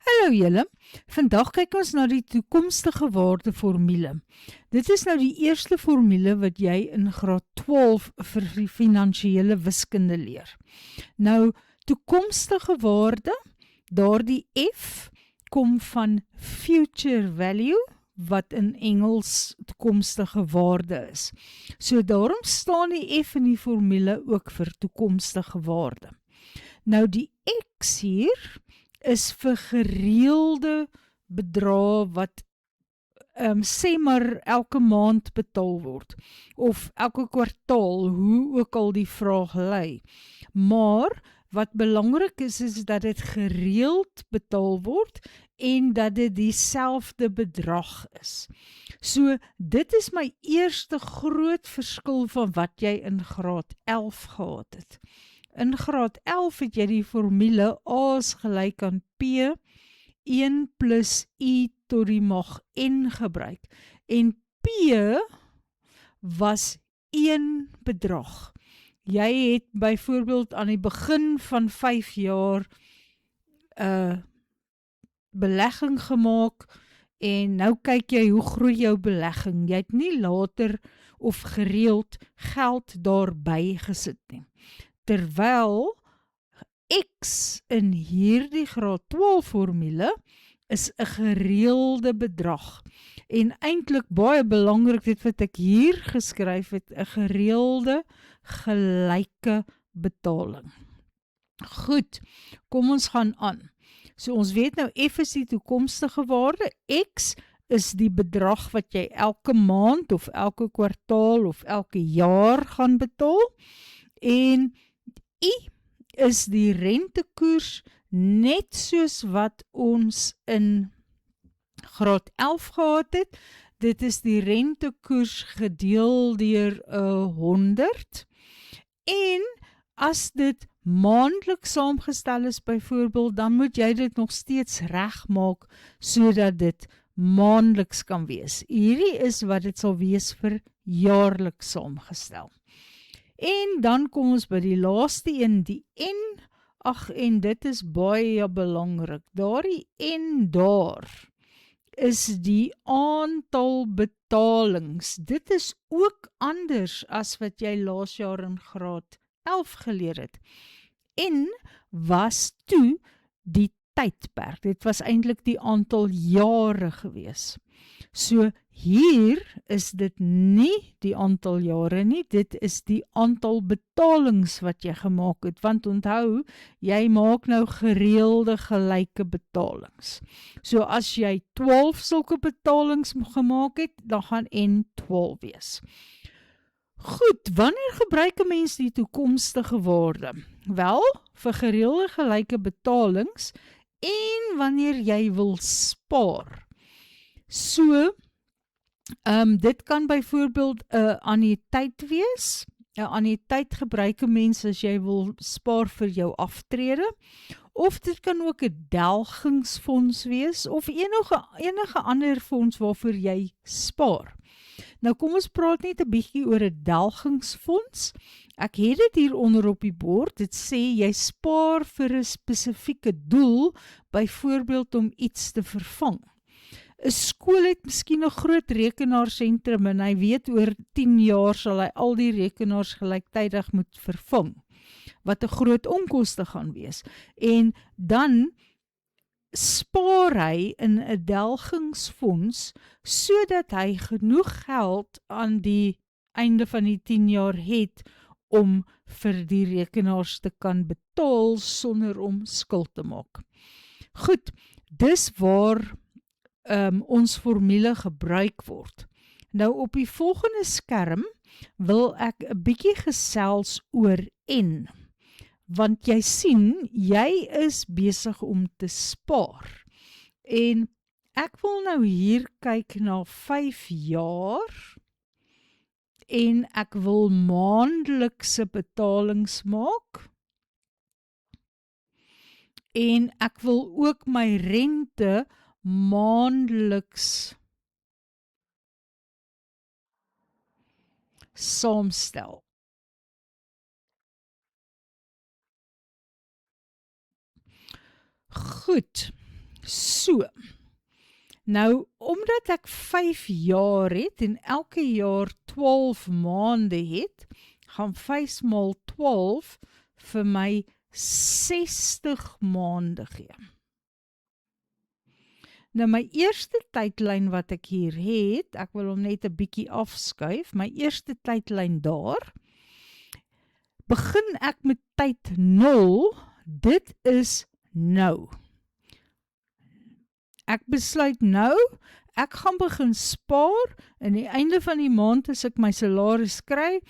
Hallo julle, vandag kyk ons na die toekomstige waardeformule. Dit is nou die eerste formule wat jy in graad 12 vir die finansiële wiskunde leer. Nou, toekomstige waarde, daardie F kom van future value, wat in Engels toekomstige waarde is. So daarom staan die F in die formule ook vir toekomstige waarde. Nou die X hier is vir gereelde bedrae wat sê maar elke maand betaal word of elke kwartaal, hoe ook al die vraag lei. Maar wat belangrik is dat dit gereeld betaal word en dat dit dieselfde bedrag is. So dit is my eerste groot verskil van wat jy in graad 11 gehad het. In graad 11 het jy die formule A is gelyk aan P, 1 plus I tot die mag N gebruik. En P was 1 bedrag. Jy het byvoorbeeld aan die begin van 5 jaar belegging gemaak en nou kyk jy hoe groei jou belegging. Jy het nie later of gereeld geld daarby gesit nie. Terwyl X in hierdie graad 12 formule is 'n gereelde bedrag. En eintlik baie belangrik dit wat ek hier geskryf het, 'n gereelde gelyke betaling. Goed, kom ons gaan aan. So ons weet nou F is die toekomstige waarde, X is die bedrag wat jy elke maand of elke kwartaal of elke jaar gaan betaal. En I is die rentekoers net soos wat ons in graad 11 gehad het. Dit is die rentekoers gedeel deur 100. En as dit maandeliks saamgestel is byvoorbeeld, dan moet jy dit nog steeds regmaak sodat dit maandeliks kan wees. Hierdie is wat dit sal wees vir jaarliks saamgestel. En dan kom ons by die laaste een, die N. En dit is baie belangrik. Daardie N daar is die aantal betalings. Dit is ook anders as wat jy laas jaar in graad 11 geleer het. N was toe die tydperk. Dit was eintlik die aantal jare gewees. So hier is dit nie die aantal jare nie, dit is die aantal betalings wat jy gemaak het, want onthou, jy maak nou gereelde gelyke betalings. So as jy 12 sulke betalings gemaak het, dan gaan N 12 wees. Goed, wanneer gebruik 'n mens die toekomstige waarde? Wel, vir gereelde gelyke betalings en wanneer jy wil spaar. So, dit kan byvoorbeeld 'n annuïteit wees. 'n Annuïteit gebruik 'n mens as jy wil spaar vir jou aftrede, of dit kan ook 'n delgingsfonds wees, of enige ander fonds waarvoor jy spaar. Nou kom ons praat net 'n bietjie oor 'n delgingsfonds. Ek het dit hier onder op die bord. Dit sê jy spaar vir 'n spesifieke doel, byvoorbeeld om iets te vervang. 'n Skool het miskien 'n groot rekenaarsentrum en hy weet oor 10 jaar sal hy al die rekenaars gelyktydig moet vervang, wat 'n groot onkoste gaan wees. En dan spaar hy in 'n delgingsfonds sodat hy genoeg geld aan die einde van die 10 jaar het om vir die rekenaars te kan betaal sonder om skuld te maak. Goed, dis waar ons formule gebruik word. Nou op die volgende skerm wil ek 'n bietjie gesels oor N. Want jy sien, jy is besig om te spaar. En ek wil nou hier kyk na 5 jaar en ek wil maandelikse betalings maak. En ek wil ook my rente maandeliks saamstel. Goed, So, nou, omdat ek 5 jaar het en elke jaar 12 maande het, gaan 5 maal 12 vir my 60 maande gee. Nou my eerste tydlyn wat ek hier het, ek wil hom net 'n bietjie afskuif, my eerste tydlyn daar, begin ek met tyd 0, dit is nou. Ek besluit nou, ek gaan begin spaar, en die einde van die maand as ek my salaris kry,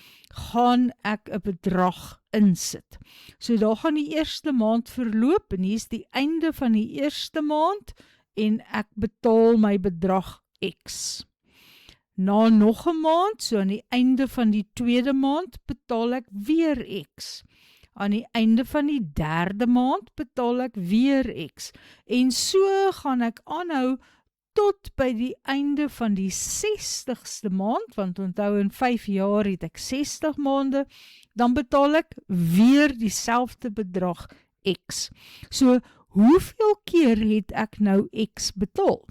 gaan ek 'n bedrag insit. So daar gaan die eerste maand verloop, en hier is die einde van die eerste maand, en ek betaal my bedrag X. Na nog 'n maand, so aan die einde van die tweede maand, betaal ek weer X. Aan die einde van die derde maand betaal ek weer X. En so gaan ek aanhou tot by die einde van die 60ste maand, want onthou in 5 jaar het ek 60 maande, dan betaal ek weer dieselfde bedrag X. So, hoeveel keer het ek nou X betaal?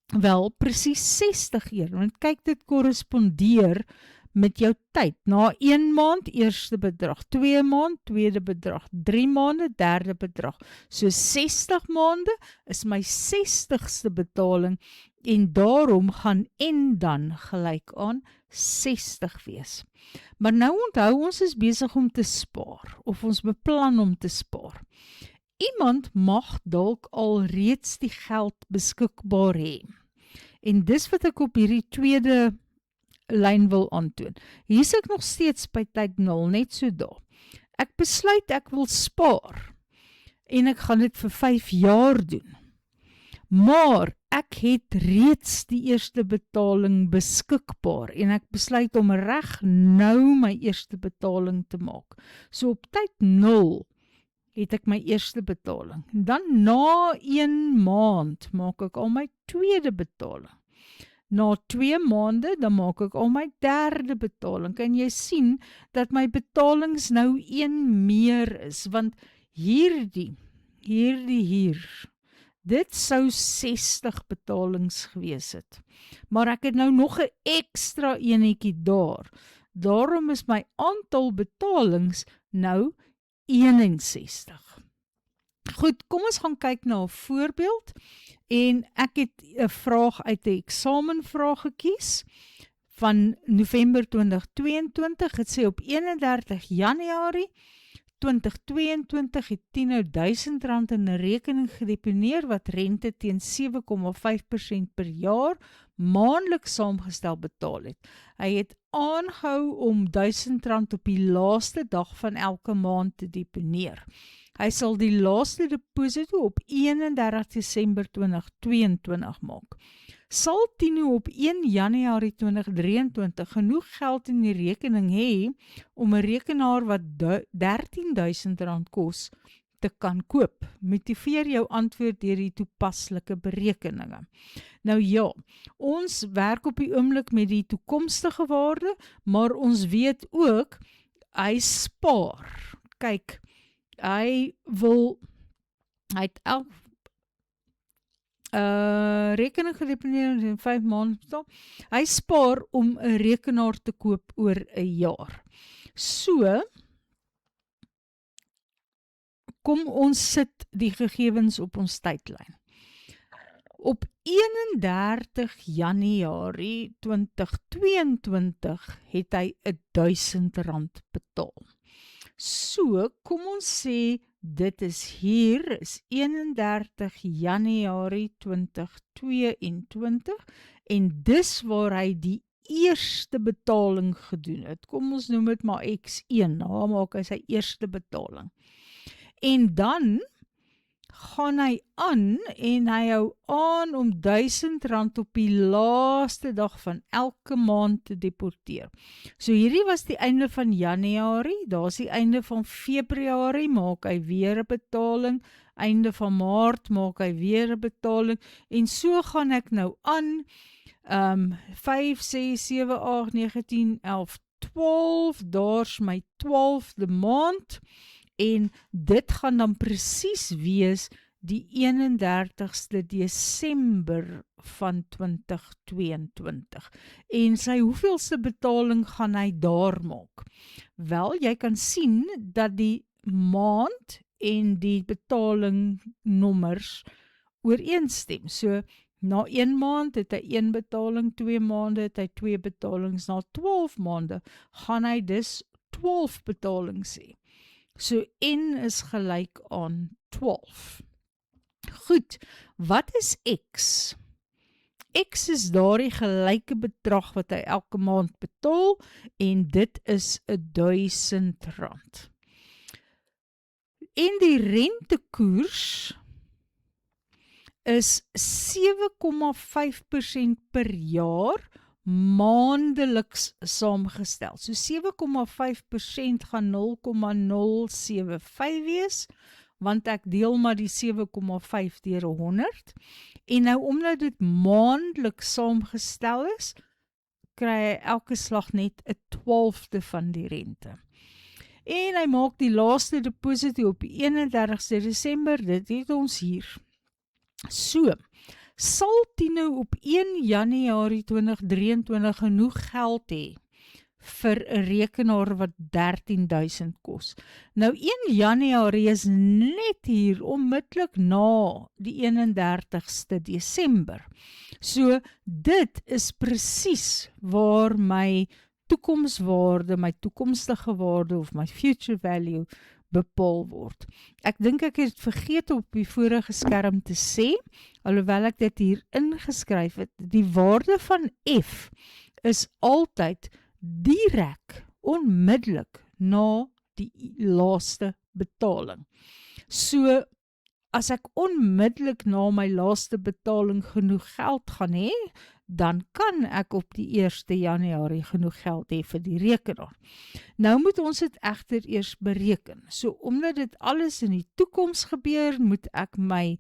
Wel, presies 60 keer, want kyk, dit korrespondeer met jou tyd. Na 1 maand, eerste bedrag, 2 maand, tweede bedrag, 3 maande, derde bedrag. So 60 maande is my 60ste betaling, en daarom gaan en dan gelyk aan 60 wees. Maar nou onthou, ons is besig om te spaar, of ons beplan om te spaar. Iemand mag dalk al reeds die geld beskikbaar hê. En dis wat ek op hierdie tweede lyn wil aantoon. Hier is ek nog steeds by tyd 0, net so daar. Ek besluit ek wil spaar, en ek gaan dit vir 5 jaar doen. Maar ek het reeds die eerste betaling beskikbaar, en ek besluit om reg nou my eerste betaling te maak. So op tyd 0 het ek my eerste betaling. Dan na 1 maand maak ek al my tweede betaling. Na 2 maande, dan maak ek al my derde betaling. Kan jy sien dat my betalings nou 1 meer is, want hierdie, dit sou 60 betalings gewees het. Maar ek het nou nog 'n ekstra enetjie daar. Daarom is my aantal betalings nou 61. Goed, kom ons gaan kyk na 'n voorbeeld, en ek het 'n vraag uit 'n eksamenvraag gekies van November 2022. Het sê op 31 Januarie 2022 het Tino R1000 in 'n rekening gedeponeer wat rente teen 7,5% per jaar maandeliks saamgestel betaal het. Hy het aangehou om R1000 op die laaste dag van elke maand te deponeer. Hy sal die laaste deposito op 31 Desember 2022 maak. Sal Tino op 1 Januarie 2023 genoeg geld in die rekening hê om 'n rekenaar wat R13.000 kos te kan koop? Motiveer jou antwoord deur die toepaslike berekeninge. Nou ja, ons werk op die oomblik met die toekomstige waarde, maar ons weet ook, hy spaar. Kyk, hy het rekening gedeponeer in 5 maande. Hy spaar om 'n rekenaar te koop oor 'n jaar. So, kom ons sit die gegevens op ons tydlyn. Op 31 Januarie 2022 het hy R1000 betaal. So, kom ons sê, dit is hier, is 31 Januarie 2022, en dis waar hy die eerste betaling gedoen het. Kom ons noem dit maar X1, nou maak hy sy eerste betaling. En dan gaan hy aan, en hy hou aan om R1000 op die laaste dag van elke maand te deporteer. So hierdie was die einde van Januarie, daar is die einde van Februarie, maak hy weer 'n betaling, einde van Maart maak hy weer 'n betaling, en so gaan ek nou aan, 5, 6, 7, 8, 9, 10, 11, 12, daar's my 12de maand, en dit gaan dan presies wees die 31ste Desember van 2022. En sy hoeveelste betaling gaan hy daar maak? Wel, jy kan sien dat die maand en die betalingnommers ooreenstem. So, na 1 maand het hy 1 betaling, 2 maande het hy 2 betalings, na 12 maande gaan hy dus 12 betalings hê. So, N is gelyk aan 12. Goed, wat is X? X is daardie gelyke bedrag wat hy elke maand betaal en dit is R1000. En die rentekoers is 7,5% per jaar maandeliks saamgestel. So 7,5% gaan 0,075 wees, want ek deel maar die 7,5 deur 100. En nou omdat dit maandeliks saamgestel is, kry hy elke slag net 'n 12de van die rente. En hy maak die laaste deposito op die 31ste Desember, dit het ons hier. So, sal Tino op 1 Januarie 2023 genoeg geld hê vir 'n rekenaar wat 13.000 kos. Nou 1 Januarie is net hier onmiddellik na die 31ste Desember. So dit is presies waar my toekomswaarde, my toekomstige waarde of my future value bepaal word. Ek dink ek het vergeet op die vorige skerm te sê, alhoewel ek dit hier ingeskryf het, die waarde van F is altyd direk, onmiddellik na die laaste betaling. So, as ek onmiddellik na my laaste betaling genoeg geld gaan hê, dan kan ek op die 1 Januarie genoeg geld hê vir die rekenaar. Nou moet ons dit egter eers bereken. So, omdat dit alles in die toekoms gebeur, moet ek my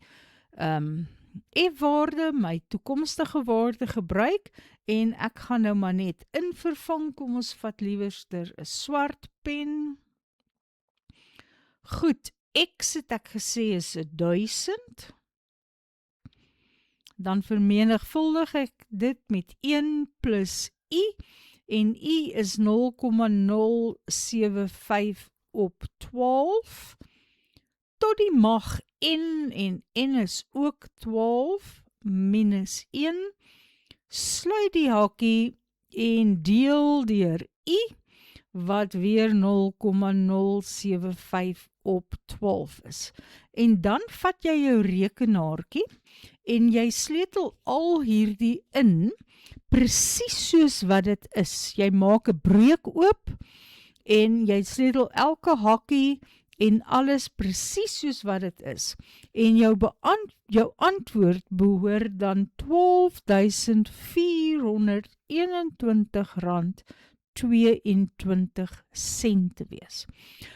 F-waarde, my toekomstige waarde gebruik, en ek gaan nou maar net invervang. Kom ons vat liewerster 'n swart pen. Goed, X het ek gesê is 1000. Dan vermenigvuldig ek dit met 1 plus I, en I is 0,075 op 12, tot die mag N, en N is ook 12, minus 1, sluit die hakie, en deel deur I, wat weer 0,075 op 12 is. En dan vat jy jou rekenaartjie, en jy sleutel al hierdie in, presies soos wat dit is. Jy maak 'n breuk oop, en jy sleutel elke hakkie, en alles presies soos wat dit is. En jou antwoord behoort dan R12.421,22 te wees.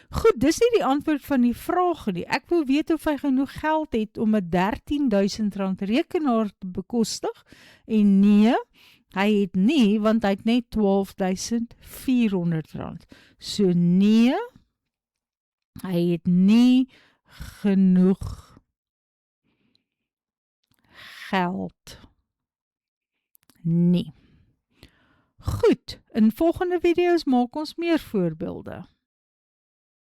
Goed, dis nie die antwoord van die vraag nie. Ek wil weet of hy genoeg geld het om 'n R13.000 rekenaar te bekostig, en nee, hy het nie, want hy het net R12.400. So nee, hy het nie genoeg geld nie. Goed, in volgende video's maak ons meer voorbeelde.